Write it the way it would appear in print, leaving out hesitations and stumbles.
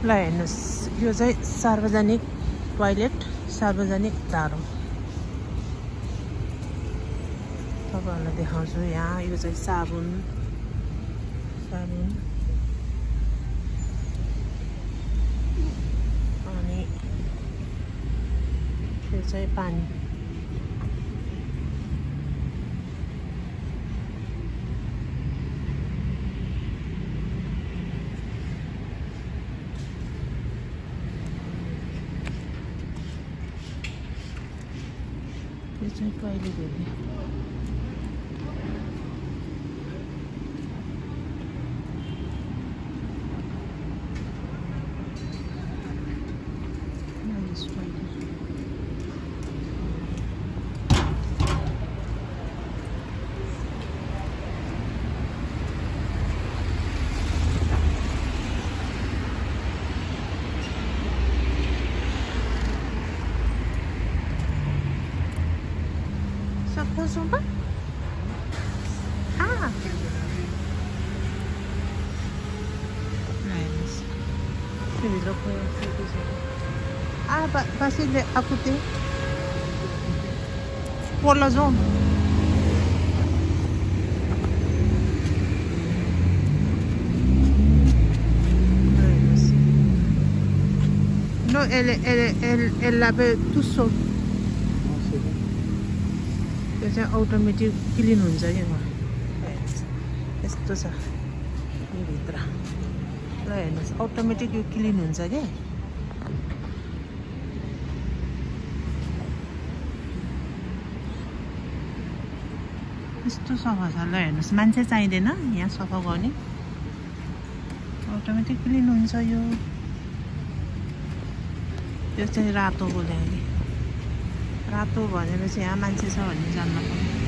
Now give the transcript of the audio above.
ल हेर्नुहोस् यो चाहिँ सार्वजनिक टोयलेट सार्वजनिक धारो तपाईहरुलाई देखाउँछु यहाँ यो चाहिँ साबुन अनि यो चाहिँ पानी यो चाहिँ टोयलेट हो Zumba? Ah. Nice. Maybe look where it is. Ah, but Basile Akute. Pola zone. Nice. No, elle l'avait tout seul. यो चाहिँ अटोमेटिक क्लिन हुन्छ के यस्तो छ यो भित्र ल हेर्नुस् अटोमेटिक यो क्लिन हुन्छ के यस्तो सफा छ ल हेर्नुस् मान्छे चाहिँदैन यहाँ सफा गर्ने अटोमेटिक क्लिन हुन्छ यो चाहिँ रातोको ल्याए रातो भनेपछि यहाँ मान्छे छ भन्ने जान्न पर्यो